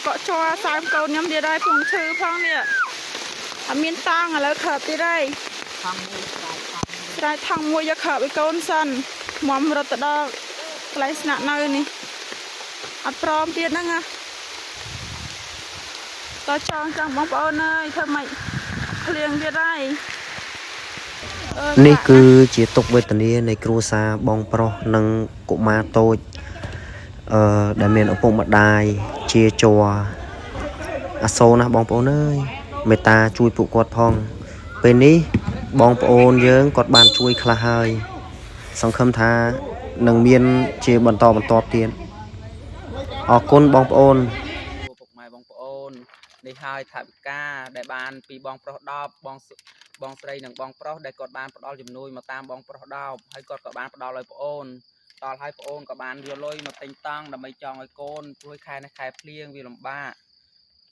có cho sao câu nhóm đi đây cùng thư phong nè miên tang ở lại khởi đi đây đây thằng mua cho khởi với câu sân mắm rồi tự đó lấy nạn nơi nè prom tiền đó nghe tao cho chẳng bóng ơn ơi thôi mày liền đi đây នេះគឺជាទុកវេទនានៃគ្រួសារបងប្រុសនិងកុមារតូចដែលមានឪពុកម្ដាយជាជ័រអាសូរណាស់បងប្អូនអើយមេត្តាជួយពួកគាត់ផងពេលនេះបងប្អូនយើងគាត់បានជួយខ្លះហើយសង្ឃឹមថានឹងមានជាបន្តបន្ទាប់ទៀតអរគុណបងប្អូនពុកម៉ែបងប្អូននេះហើយថាវិការដែលបានពីបងប្រុស10បងស្រីនិងបងប្រុសដែលគាត់បានផ្ដល់ជំនួយមកតាមបងប្រុស10ហើយគាត់ក៏បានផ្ដល់ឲ្យប្អូនដល់ហើយប្អូនក៏បានយកលុយមកទិញតង់ដើម្បីចង់ឲ្យកូនជួយខែនេះខែភ្លៀងវាលំបាក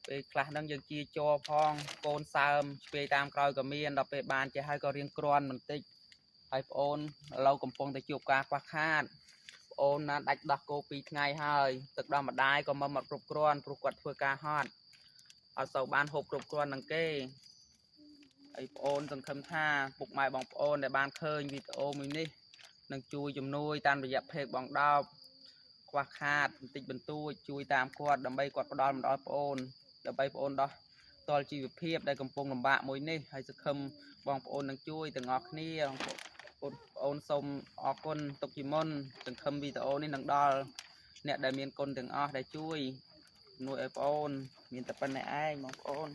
ពេលខ្លះហ្នឹងយើងជាជ័រផងកូនសើមស្ពាយតាមក្រោយក៏មានដល់ពេលបានចេះហើយក៏រៀងក្រាន់បន្តិចហើយប្អូនឥឡូវកំពុងតែជួបការខ្វះខាតប្អូនណាដាច់ដោះគោ2ថ្ងៃហើយទឹកដោះម្ដាយក៏មកគ្រប់គ្រាន់ព្រោះគាត់ធ្វើការហត់អត់សូវបានហូបគ្រប់គ្រាន់នឹងគេហើយប្អូនសង្ឃឹមថាពុកម៉ែបងប្អូនដែលបានឃើញវីដេអូមួយនេះនឹងជួយជំនួយតាមរយៈเพจបង10ខ្វះខាតបន្តិចបន្តួចជួយតាមគាត់ដើម្បីគាត់ផ្ដល់មកដល់ប្អូនដើម្បីប្អូនដោះតលជីវភាពដែលកំពុងលំបាកមួយនេះហើយសង្ឃឹមបងប្អូននឹងជួយទាំងអស់គ្នាបងប្អូនសូមអរគុណទុកជាមុនសង្ឃឹមវីដេអូនេះនឹងដល់អ្នកដែលមានគុណទាំងអស់ដែលជួយជំនួយឲ្យប្អូនមានតែប៉ុណ្្នេះឯងបងប្អូន